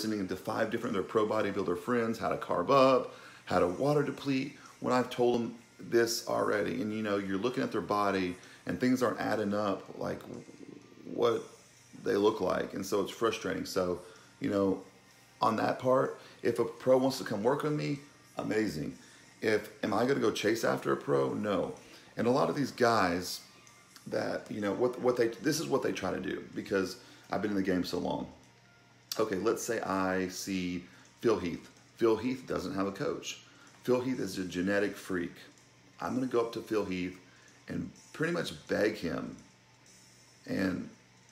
listening to 5 different of their pro bodybuilder friends, how to carb up, how to water deplete, when I've told them this already. And you know, you're looking at their body and things aren't adding up like what they look like. And so it's frustrating. So, you know, on that part, if a pro wants to come work with me, amazing. Am I going to go chase after a pro? No. And a lot of these guys that, you know, this is what they try to do, because I've been in the game so long. Okay, let's say I see Phil Heath. Phil Heath doesn't have a coach. Phil Heath is a genetic freak. I'm going to go up to Phil Heath and pretty much beg him and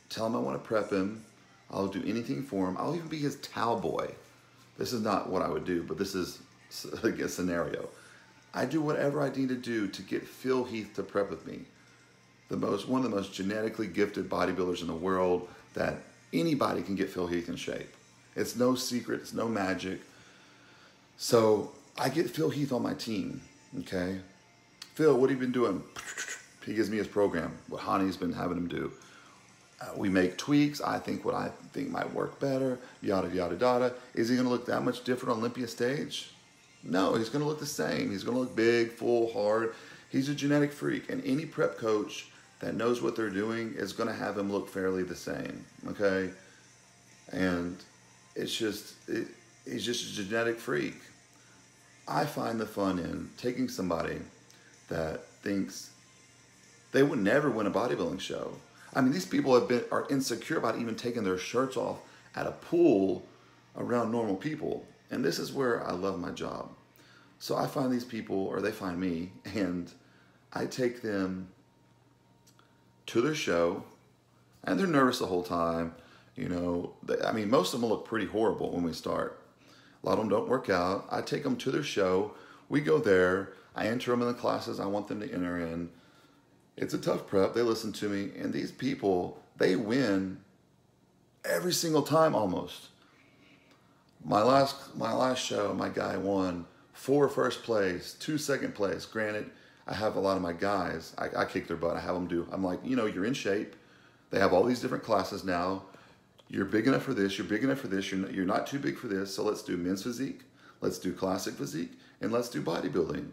tell him I want to prep him. I'll do anything for him. I'll even be his towel boy. This is not what I would do, but this is a scenario. I do whatever I need to do to get Phil Heath to prep with me. One of the most genetically gifted bodybuilders in the world, that anybody can get Phil Heath in shape. It's no secret, it's no magic. So I get Phil Heath on my team, okay? Phil, what have you been doing? He gives me his program, what Hani's been having him do. We make tweaks. I think what I think might work better, yada, yada, yada. Is he going to look that much different on Olympia stage? No, he's going to look the same. He's going to look big, full, hard. He's a genetic freak. And any prep coach that knows what they're doing is going to have him look fairly the same, okay? And it's just, he's just a genetic freak. I find the fun in taking somebody that thinks they would never win a bodybuilding show. I mean, these people are insecure about even taking their shirts off at a pool around normal people. And this is where I love my job. So I find these people, or they find me, and I take them to their show, and they're nervous the whole time. You know, I mean, most of them look pretty horrible when we start. A lot of them don't work out. I take them to their show. We go there. I enter them in the classes I want them to enter in. It's a tough prep. They listen to me. And these people, they win every single time almost. My last show, my guy won 4 first place, 2 second place. Granted, I have a lot of my guys, I kick their butt. I have them do. I'm like, you know, you're in shape. They have all these different classes now. You're big enough for this. You're big enough for this. You're not too big for this. So let's do men's physique. Let's do classic physique. And let's do bodybuilding.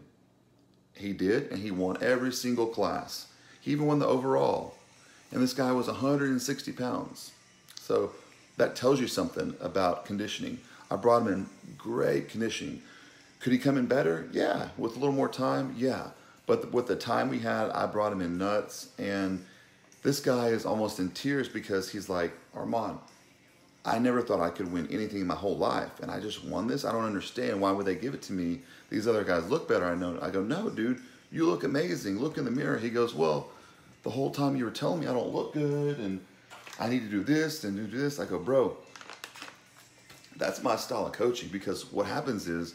He did, and he won every single class. He even won the overall. And this guy was 160 pounds. So that tells you something about conditioning. I brought him in great conditioning. Could he come in better? Yeah. With a little more time? Yeah. But with the time we had, I brought him in nuts. And this guy is almost in tears because he's like, Armand, I never thought I could win anything in my whole life. And I just won this? I don't understand. Why would they give it to me? These other guys look better. I know. I go, no, dude, you look amazing. Look in the mirror. He goes, well, the whole time you were telling me I don't look good and I need to do this and do this. I go, bro, that's my style of coaching, because what happens is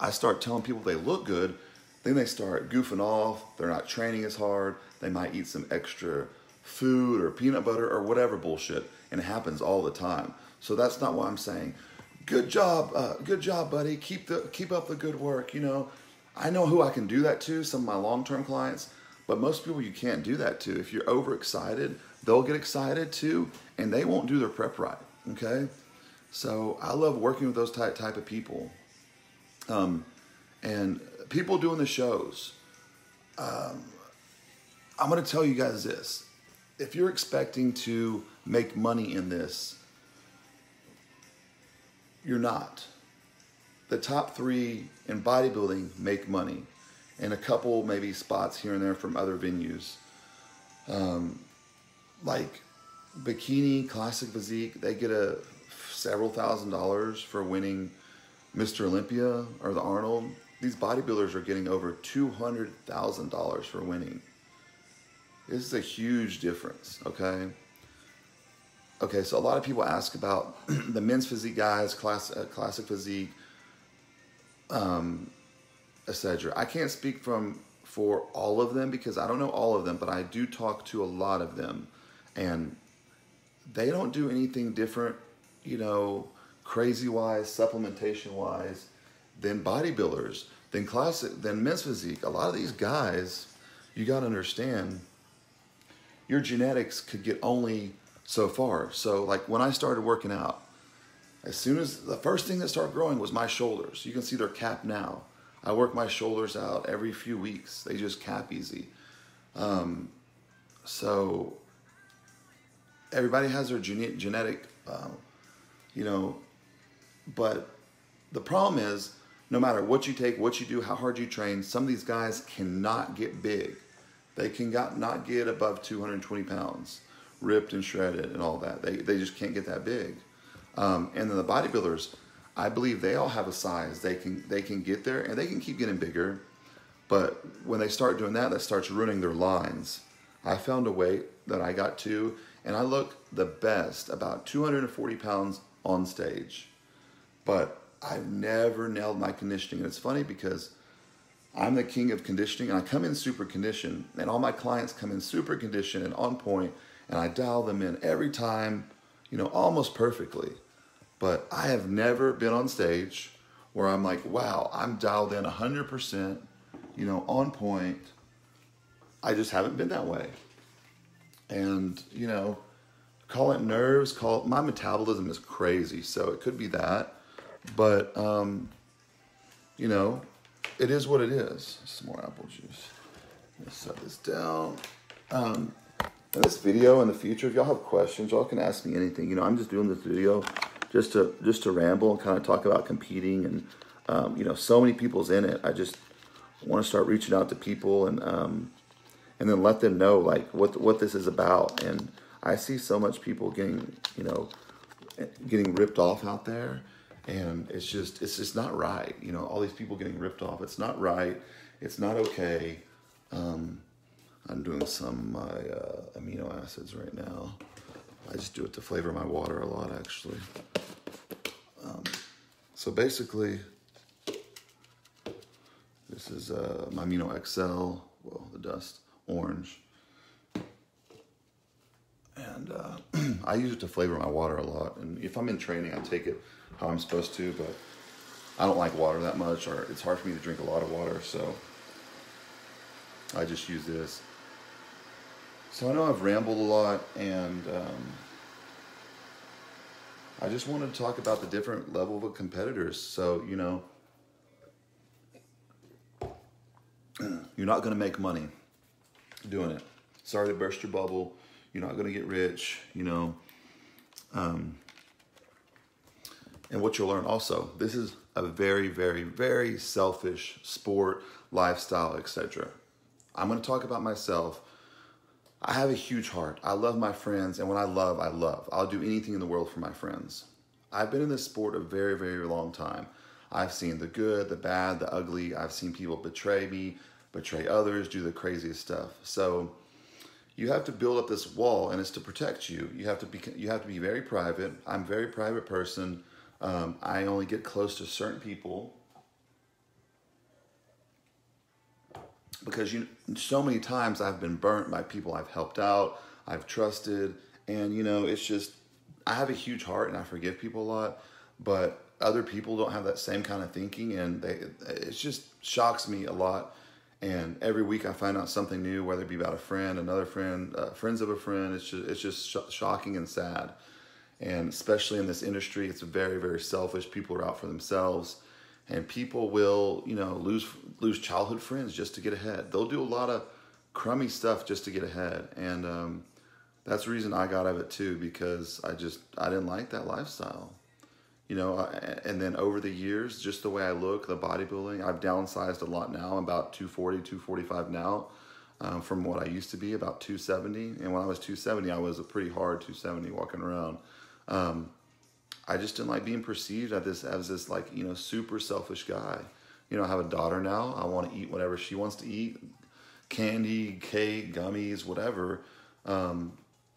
I start telling people they look good, then they start goofing off. They're not training as hard. They might eat some extra food or peanut butter or whatever bullshit, and it happens all the time. So that's not what I'm saying. Good job, buddy. Keep up the good work. You know, I know who I can do that to. Some of my long-term clients. But most people you can't do that to. If you're overexcited, they'll get excited too, and they won't do their prep right, okay? So I love working with those type of people. And people doing the shows. I'm going to tell you guys this. If you're expecting to make money in this, you're not. The top 3 in bodybuilding make money. And a couple maybe spots here and there from other venues. Like bikini, classic physique, they get several $1,000s for winning Mr. Olympia or the Arnold. These bodybuilders are getting over $200,000 for winning. This is a huge difference, okay? Okay, so a lot of people ask about the men's physique guys, classic physique, etc. I can't speak for all of them because I don't know all of them, but I do talk to a lot of them, and they don't do anything different, you know, crazy-wise, supplementation-wise, than bodybuilders, than men's physique. A lot of these guys, you got to understand, your genetics could get only so far. So like when I started working out, As soon as the first thing that started growing was my shoulders. You can see they're capped now. I work my shoulders out every few weeks. They just cap easy. So everybody has their genetic, but the problem is, no matter what you take, what you do, how hard you train, some of these guys cannot get big. They not get above 220 pounds, ripped and shredded and all that. They just can't get that big. And then the bodybuilders, I believe they all have a size. They can get there and they can keep getting bigger. But when they start doing that, that starts ruining their lines. I found a weight that I got to, and I look the best, about 240 pounds on stage. But I've never nailed my conditioning. And it's funny because I'm the king of conditioning, and I come in super conditioned, and all my clients come in super conditioned and on point, and I dial them in every time, almost perfectly. But I have never been on stage where I'm like, wow, I'm dialed in 100%, on point. I just haven't been that way. And, call it nerves, my metabolism is crazy, so it could be that. But, it is what it is. Some more apple juice. Let's set this down. In this video in the future, if y'all have questions, y'all can ask me anything. I'm just doing this video just to ramble and kind of talk about competing, and so many people's in it. I just want to start reaching out to people and then let them know like what this is about. And I see so much people getting ripped off out there, and it's just not right. All these people getting ripped off. It's not right. It's not okay. I'm doing some of my amino acids right now. I just do it to flavor my water a lot, actually. So basically, this is my Amino XL, the dust, orange. And I use it to flavor my water a lot. And if I'm in training, I take it how I'm supposed to, but I don't like water that much, or it's hard for me to drink a lot of water, so I just use this. So I know I've rambled a lot, and I just wanted to talk about the different level of competitors. So, you're not going to make money doing it. Sorry to burst your bubble. You're not going to get rich, and what you'll learn also, this is a very, very, very selfish sport, lifestyle, etc. I'm going to talk about myself. I have a huge heart. I love my friends, and when I love, I love. I'll do anything in the world for my friends. I've been in this sport a very, very long time. I've seen the good, the bad, the ugly. I've seen people betray me, betray others, do the craziest stuff. So you have to build up this wall, and it's to protect you. You have to be very private. I'm a very private person. I only get close to certain people because so many times I've been burnt by people I've helped out, I've trusted, and it's just, I have a huge heart and I forgive people a lot, but other people don't have that same kind of thinking, and it just shocks me a lot. And every week I find out something new, whether it be about a friend, another friend, friends of a friend. It's just shocking and sad. And especially in this industry, it's very, very selfish. People are out for themselves, and people will, lose childhood friends just to get ahead. They'll do a lot of crummy stuff just to get ahead. And that's the reason I got out of it too, because I didn't like that lifestyle. And then over the years, just the way I look, the bodybuilding, I've downsized a lot now. I'm about 240, 245 now, from what I used to be, about 270. And when I was 270, I was a pretty hard 270 walking around. I just didn't like being perceived as this like, super selfish guy. I have a daughter now. I want to eat whatever she wants to eat. Candy, cake, gummies, whatever.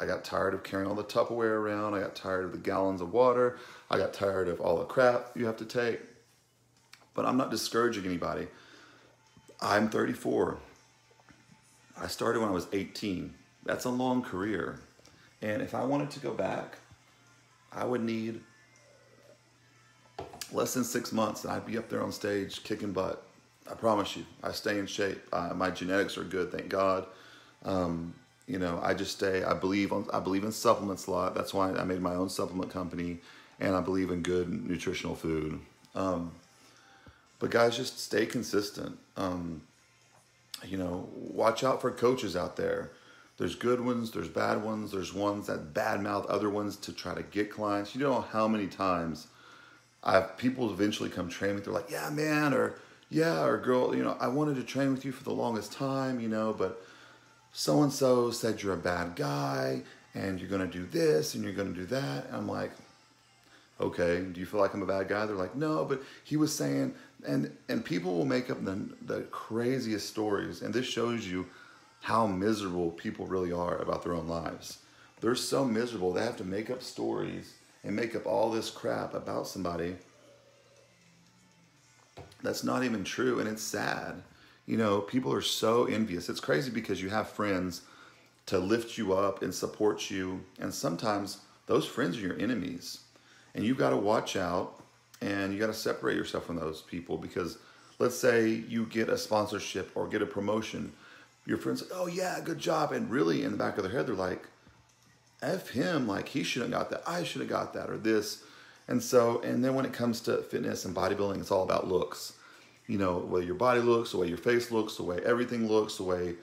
I got tired of carrying all the Tupperware around. I got tired of the gallons of water. I got tired of all the crap you have to take. But I'm not discouraging anybody. I'm 34. I started when I was 18. That's a long career. And if I wanted to go back, I would need less than 6 months and I'd be up there on stage kicking butt. I promise you. I stay in shape. My genetics are good, thank God. I just stay. I believe in supplements a lot. That's why I made my own supplement company, and I believe in good nutritional food. But guys, just stay consistent. Watch out for coaches out there. There's good ones, there's bad ones, there's ones that badmouth other ones to try to get clients. You don't know how many times people eventually come train with. They're like, yeah, man, or yeah, or girl, I wanted to train with you for the longest time, but so-and-so said you're a bad guy and you're going to do this and you're going to do that. And I'm like, okay, do you feel like I'm a bad guy? They're like, no, but he was saying, and people will make up the craziest stories. And this shows you how miserable people really are about their own lives. They're so miserable. They have to make up stories and make up all this crap about somebody that's not even true. And it's sad. People are so envious. It's crazy because you have friends to lift you up and support you. And sometimes those friends are your enemies. And you've got to watch out and you got to separate yourself from those people, because let's say you get a sponsorship or get a promotion. Your friends like, oh yeah, good job. And really in the back of their head, they're like, F him, like he shouldn't have got that. I should have got that or this. And then when it comes to fitness and bodybuilding, it's all about looks. The way your body looks, the way your face looks, the way everything looks, the way,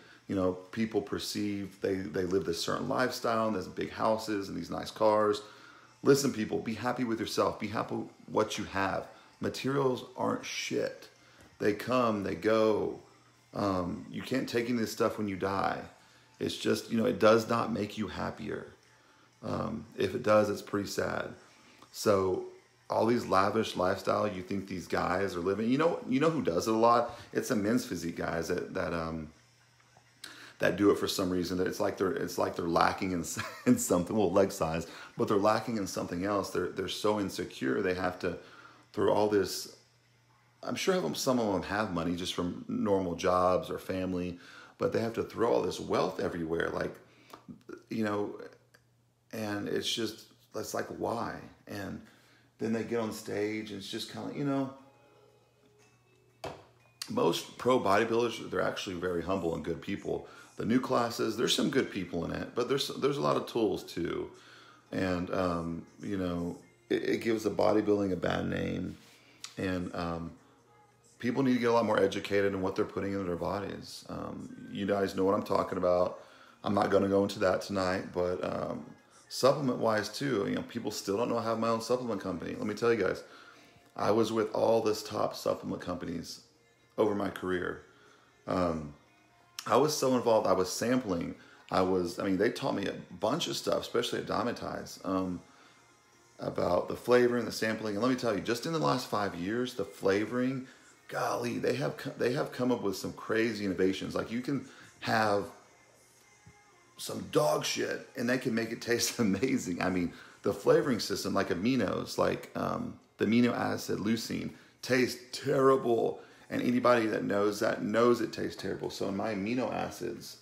people perceive they live this certain lifestyle and there's big houses and these nice cars. Listen, people, be happy with yourself. Be happy with what you have. Materials aren't shit. They come, they go. You can't take any of this stuff when you die. It's just, it does not make you happier. If it does, it's pretty sad. So all these lavish lifestyle you think these guys are living, you know who does it a lot? It's the men's physique guys that do it for some reason. That it's like they're lacking in something. Well, leg size, but they're lacking in something else. They're so insecure they have to throw all this. I'm sure some of them have money just from normal jobs or family, but they have to throw all this wealth everywhere, and it's like, why? And then they get on stage and it's just kind of, most pro bodybuilders, they're actually very humble and good people. The new classes, there's some good people in it, but there's a lot of tools too. And, it gives the bodybuilding a bad name. And people need to get a lot more educated in what they're putting into their bodies. You guys know what I'm talking about. I'm not going to go into that tonight, but supplement-wise too, people still don't know I have my own supplement company. Let me tell you guys, I was with all this top supplement companies over my career. I was so involved. I was sampling. They taught me a bunch of stuff, especially at Dymatize, about the flavoring, the sampling. And let me tell you, just in the last 5 years, the flavoring, golly, they have come up with some crazy innovations. Like you can have some dog shit and they can make it taste amazing. The flavoring system, like aminos, like the amino acid leucine, tastes terrible. And anybody that knows it tastes terrible. So in my amino acids,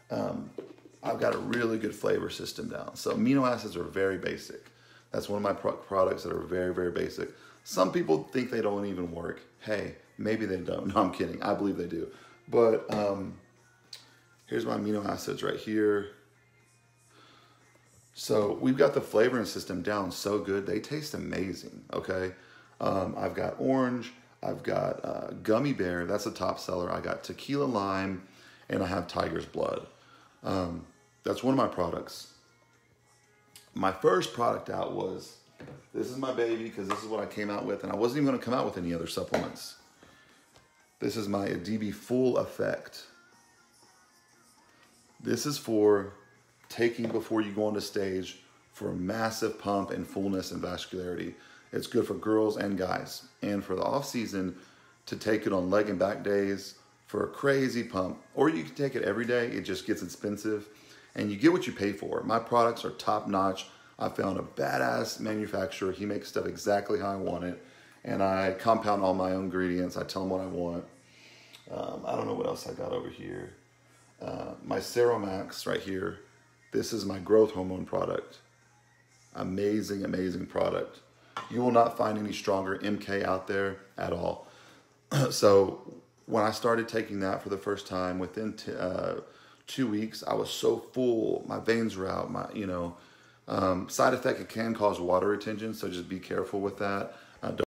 I've got a really good flavor system down. So amino acids are very basic. That's one of my products that are very, very basic. Some people think they don't even work. Hey, maybe they don't. No, I'm kidding. I believe they do. But here's my amino acids right here. So we've got the flavoring system down so good. They taste amazing, okay? I've got orange. I've got gummy bear. That's a top seller. I got tequila lime, and I have tiger's blood. That's one of my products. My first product out was, this is my baby, because this is what I came out with, and I wasn't even going to come out with any other supplements. This is my DB Full Effect. This is for taking before you go on the stage for a massive pump and fullness and vascularity. It's good for girls and guys. And for the off season, to take it on leg and back days for a crazy pump. Or you can take it every day. It just gets expensive. And you get what you pay for. My products are top notch. I found a badass manufacturer. He makes stuff exactly how I want it. And I compound all my own ingredients. I tell him what I want. I don't know what else I got over here. My Ceromax right here. This is my growth hormone product. Amazing, amazing product. You will not find any stronger MK out there at all. So when I started taking that for the first time, within 2 weeks, I was so full. My veins were out. Side effect, it can cause water retention, so just be careful with that.